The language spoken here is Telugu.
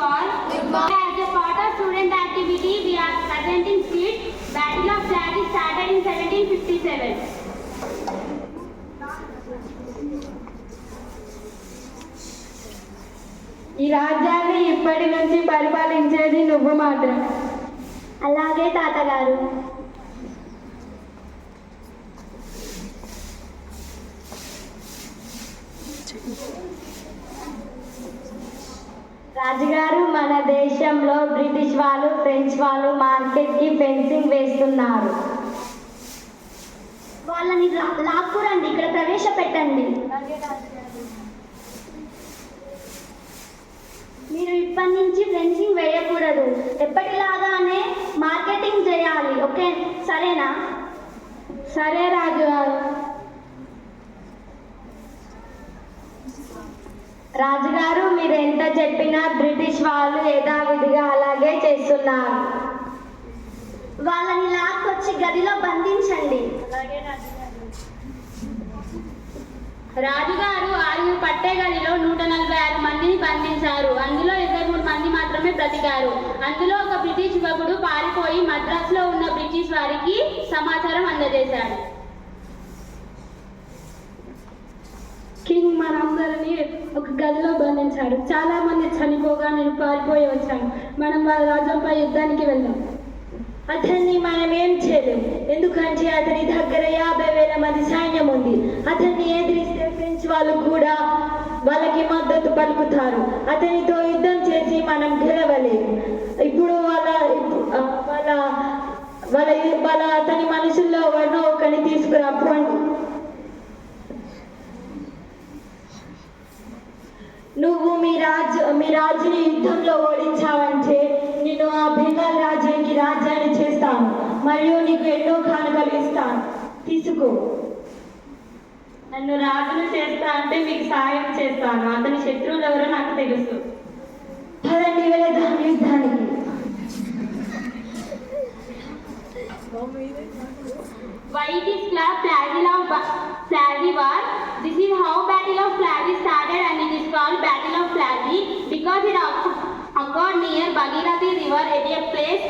all. As a part of student activity, we are presenting skit. Battle of Flag is started in 1757. ఈ రాజ్యాన్ని ఇప్పటి నుంచి పరిపాలించేది నువ్వు మాత్రం. అలాగే తాతగారు. రాజుగారు, మన దేశంలో బ్రిటిష్ వాళ్ళు, ఫ్రెంచ్ వాళ్ళు మార్కెట్కి ఫెన్సింగ్ వేస్తున్నారు. వాళ్ళని లాక్కురండి, ఇక్కడ ప్రవేశపెట్టండి. మీరు ఇప్పటి నుంచి ఫెన్సింగ్ వేయకూడదు, ఎప్పటిలాగానే మార్కెటింగ్ చేయాలి. ఓకే, సరేనా? సరే రాజుగారు. రాజుగారు, మీరు ఎంత చెప్పినా బ్రిటిష్ వాళ్ళు యథావిధిగా అలాగే చేస్తున్నారు. వాళ్ళని లాక్కొచ్చి గదిలో బంధించండి. రాజుగారు 6 పట్టే గదిలో 146 మందిని బంధించారు. అందులో 23 మంది మాత్రమే బ్రతికారు. అందులో ఒక బ్రిటిష్ యువకుడు పారిపోయి మద్రాసులో ఉన్న బ్రిటిష్ వారికి సమాచారం అందజేశాడు. కింగ్ మనందరినీ ఒక గదిలో బంధించాడు. చాలా మంది చనిపోగా నేను పారిపోయి వచ్చాను. మనం వాళ్ళ రాజ్యంపై యుద్ధానికి వెళ్దాం. అతన్ని మనం ఏం చేయలేము, ఎందుకంటే అతని దగ్గర 50,000 మంది సైన్యం ఉంది. అతన్ని ఎదిరిస్తే ఫ్రెంచ్ వాళ్ళు కూడా వాళ్ళకి మద్దతు పలుకుతారు. అతనితో యుద్ధం చేసి మనం గెలవలేము. ఇప్పుడు వాళ్ళ అతని మనుషుల్లో ఎవరినో ఒకరిని తీసుకురాపోండి. నువ్వు మీ రాజుని యుద్ధంలో ఓడించావంటే నేను ఆ బెంగాల్ రాజ్యాన్ని చేస్తాను మరియు నీకు ఎన్నో కానుకలు ఇస్తాను. తీసుకో. నన్ను రాజును చేస్తా అంటే మీకు సాయం చేస్తాను. అతని శత్రువులు ఎవరో నాకు తెలుసు. పదండి, వెళదాం యుద్ధానికి. Why it is called Flaggy War? This is how Battle of Flaggy started, and it is called Battle of Flaggy because it occurred near Bhagirathi River at a place